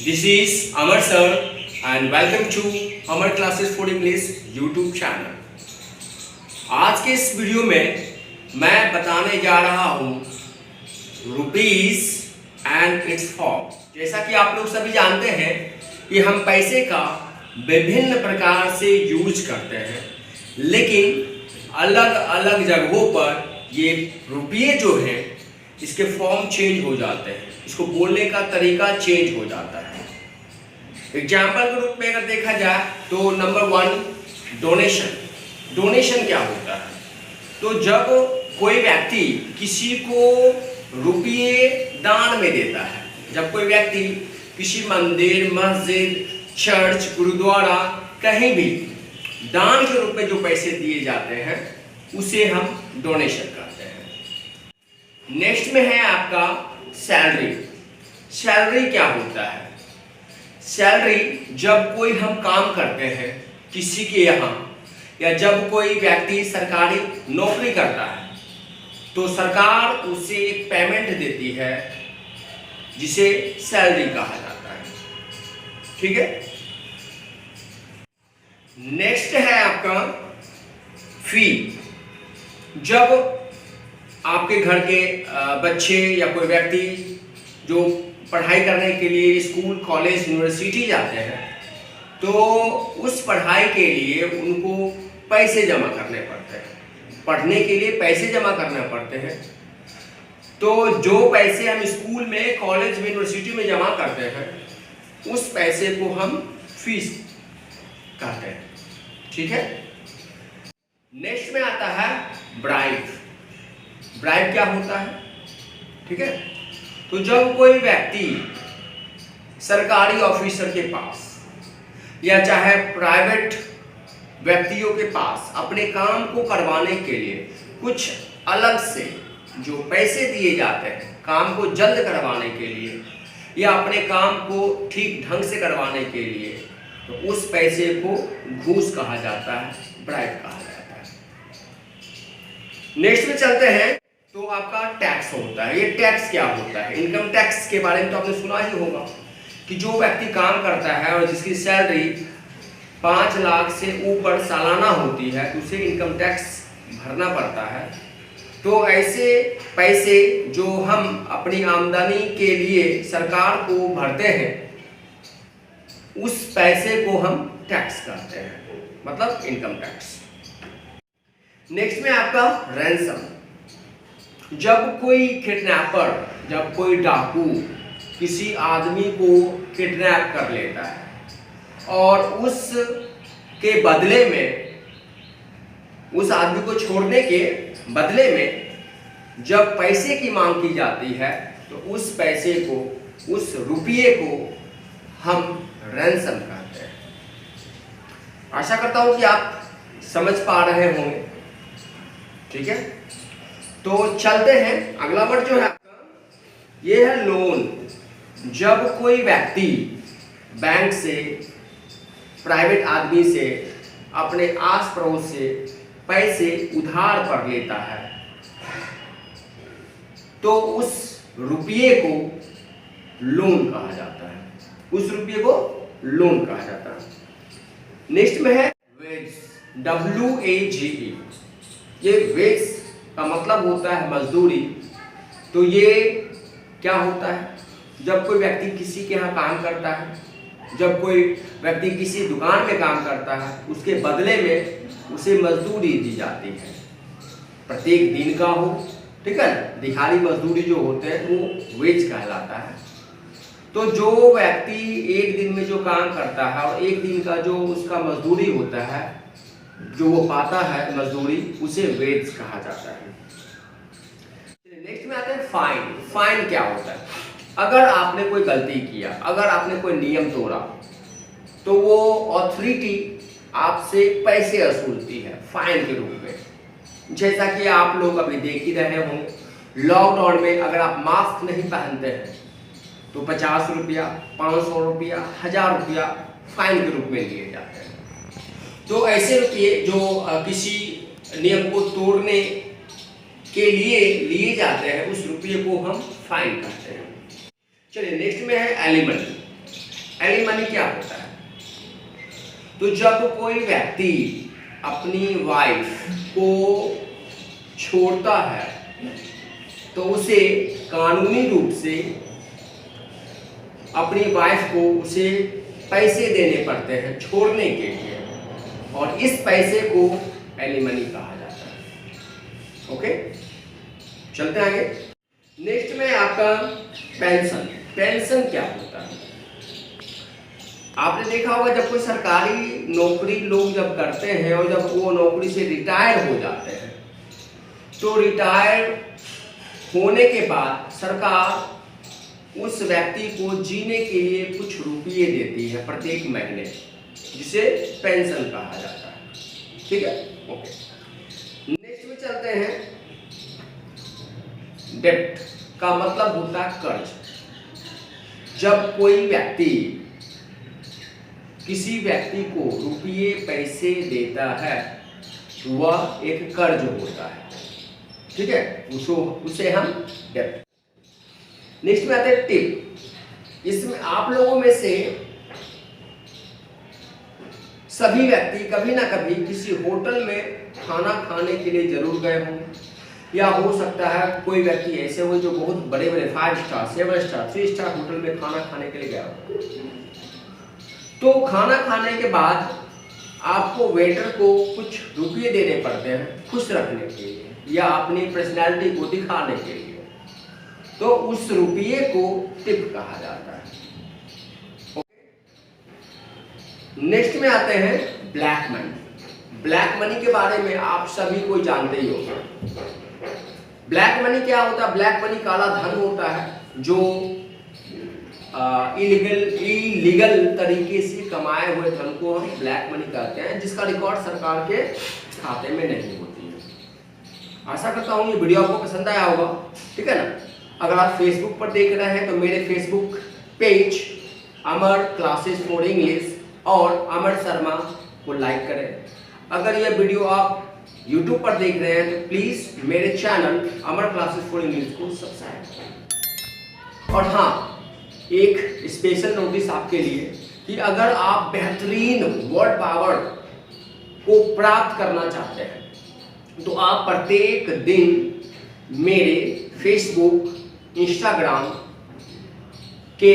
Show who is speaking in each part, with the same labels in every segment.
Speaker 1: This is Amar sir and welcome to Amar Classes for English YouTube channel। आज के इस video में मैं बताने जा रहा हूँ रुपीस एंड इट्स फॉर्म। जैसा कि आप लोग सभी जानते हैं कि हम पैसे का विभिन्न प्रकार से यूज करते हैं, लेकिन अलग अलग जगहों पर ये रुपये जो है इसके फॉर्म चेंज हो जाते हैं, इसको बोलने का तरीका चेंज हो जाता है। एग्जाम्पल के रूप में अगर देखा जाए तो नंबर 1 डोनेशन। डोनेशन क्या होता है? तो जब कोई व्यक्ति किसी को रुपये दान में देता है, जब कोई व्यक्ति किसी मंदिर, मस्जिद, चर्च, गुरुद्वारा कहीं भी दान के रूप में जो पैसे दिए जाते हैं उसे हम डोनेशन कहते हैं। नेक्स्ट में है आपका सैलरी। सैलरी क्या होता है? सैलरी जब कोई हम काम करते हैं किसी के यहाँ, या जब कोई व्यक्ति सरकारी नौकरी करता है तो सरकार उसे एक पेमेंट देती है जिसे सैलरी कहा जाता है। ठीक है। नेक्स्ट है आपका फी। जब आपके घर के बच्चे या कोई व्यक्ति जो पढ़ाई करने के लिए स्कूल, कॉलेज, यूनिवर्सिटी जाते हैं तो उस पढ़ाई के लिए उनको पैसे जमा करने पड़ते हैं, पढ़ने के लिए पैसे जमा करने पड़ते हैं। तो जो पैसे हम स्कूल में, कॉलेज में, यूनिवर्सिटी में जमा करते हैं उस पैसे को हम फीस कहते हैं। ठीक है। नेक्स्ट में आता है ब्राइब। ब्राइब क्या होता है? ठीक है। तो जब कोई व्यक्ति सरकारी ऑफिसर के पास या चाहे प्राइवेट व्यक्तियों के पास अपने काम को करवाने के लिए कुछ अलग से जो पैसे दिए जाते हैं काम को जल्द करवाने के लिए या अपने काम को ठीक ढंग से करवाने के लिए, तो उस पैसे को घूस कहा जाता है, ब्राइब कहा जाता है। नेक्स्ट में चलते हैं तो आपका टैक्स होता है। ये टैक्स क्या होता है? इनकम टैक्स के बारे में तो आपने सुना ही होगा कि जो व्यक्ति काम करता है और जिसकी सैलरी 5 लाख से ऊपर सालाना होती है उसे इनकम टैक्स भरना पड़ता है। तो ऐसे पैसे जो हम अपनी आमदनी के लिए सरकार को भरते हैं उस पैसे को हम टैक्स कहते हैं, मतलब इनकम टैक्स। नेक्स्ट में आपका रैंसम। जब कोई किडनैपर, जब कोई डाकू किसी आदमी को किडनैप कर लेता है और उसके बदले में, उस आदमी को छोड़ने के बदले में जब पैसे की मांग की जाती है तो उस पैसे को, उस रुपये को हम रैंसम कहते हैं। आशा करता हूं कि आप समझ पा रहे होंगे। ठीक है। तो चलते हैं, अगला वर्ड जो है आपका ये है लोन। जब कोई व्यक्ति बैंक से, प्राइवेट आदमी से, अपने आस पड़ोस से पैसे उधार पर लेता है तो उस रुपये को लोन कहा जाता है, उस रुपये को लोन कहा जाता है। नेक्स्ट में है वेज। WAGE। ये वेज का मतलब होता है मजदूरी। तो ये क्या होता है? जब कोई व्यक्ति किसी के यहाँ काम करता है, जब कोई व्यक्ति किसी दुकान में काम करता है उसके बदले में उसे मजदूरी दी जाती है, प्रत्येक दिन का हो। ठीक है। दिहाड़ी मजदूरी जो होते हैं वो वेज कहलाता है। तो जो व्यक्ति एक दिन में जो काम करता है और एक दिन का जो उसका मजदूरी होता है, जो वो पाता है मजदूरी, उसे वेज कहा जाता है। नेक्स्ट में आते हैं फाइन। फाइन क्या होता है? अगर आपने कोई गलती किया, अगर आपने कोई नियम तोड़ा तो वो अथॉरिटी आपसे पैसे वसूलती है फाइन के रूप में। जैसा कि आप लोग अभी देख ही रहे होंगे, लॉकडाउन में अगर आप मास्क नहीं पहनते हैं तो 50 रुपया, 500 रुपया, 1000 रुपया फाइन के रूप में लिए जाते हैं। तो ऐसे रुपये जो किसी नियम को तोड़ने के लिए लिए जाते हैं उस रुपये को हम फाइन कहते हैं। चलिए नेक्स्ट में है एलिमनी। एलिमनी क्या होता है? तो जब कोई व्यक्ति अपनी वाइफ को छोड़ता है तो उसे कानूनी रूप से अपनी वाइफ को उसे पैसे देने पड़ते हैं छोड़ने के लिए, और इस पैसे को एलिमनी कहा जाता है। ओके, चलते हैं आगे। नेक्स्ट में आपका पेंशन। पेंशन क्या होता है? आपने देखा होगा जब कोई सरकारी नौकरी लोग जब करते हैं और जब वो नौकरी से रिटायर हो जाते हैं तो रिटायर होने के बाद सरकार उस व्यक्ति को जीने के लिए कुछ रुपये देती है प्रत्येक महीने, जिसे पेंशन कहा जाता है। ठीक है, ओके। नेक्स्ट में चलते हैं। डेब्ट का मतलब होता है कर्ज। जब कोई व्यक्ति किसी व्यक्ति को रुपये पैसे देता है वह एक कर्ज होता है। ठीक है, उसे हम डेब्ट। नेक्स्ट में आते हैं टिप। इसमें आप लोगों में से सभी व्यक्ति कभी ना कभी किसी होटल में खाना खाने के लिए जरूर गए होंगे, या हो सकता है कोई व्यक्ति ऐसे हो जो बहुत बड़े बड़े 5 स्टार 7 स्टार 3 स्टार होटल में खाना खाने के लिए गया हो। तो खाना खाने के बाद आपको वेटर को कुछ रुपये देने पड़ते हैं खुश रखने के लिए या अपनी पर्सनैलिटी को दिखाने के लिए, तो उस रुपये को टिप कहा जाता है। नेक्स्ट में आते हैं ब्लैक मनी। ब्लैक मनी के बारे में आप सभी को जानते ही होंगे। ब्लैक मनी क्या होता है? ब्लैक मनी काला धन होता है जो इलीगल तरीके से कमाए हुए धन को हम ब्लैक मनी कहते हैं, जिसका रिकॉर्ड सरकार के खाते में नहीं होती है। आशा करता हूँ ये वीडियो आपको पसंद आया होगा। ठीक है ना? अगर आप फेसबुक पर देख रहे हैं तो मेरे Facebook page Amar classes for English और अमर शर्मा को लाइक करें। अगर यह वीडियो आप यूट्यूब पर देख रहे हैं तो प्लीज़ मेरे channel Amar classes for English को सब्सक्राइब करें। और हाँ, एक स्पेशल नोटिस आपके लिए कि अगर आप बेहतरीन वर्ड पावर को प्राप्त करना चाहते हैं तो आप प्रत्येक दिन मेरे फेसबुक इंस्टाग्राम के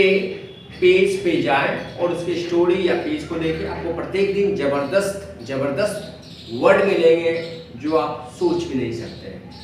Speaker 1: पेज पे जाएं और उसके स्टोरी या पेज को देखें। आपको प्रत्येक दिन जबरदस्त वर्ड मिलेंगे जो आप सोच भी नहीं सकते हैं।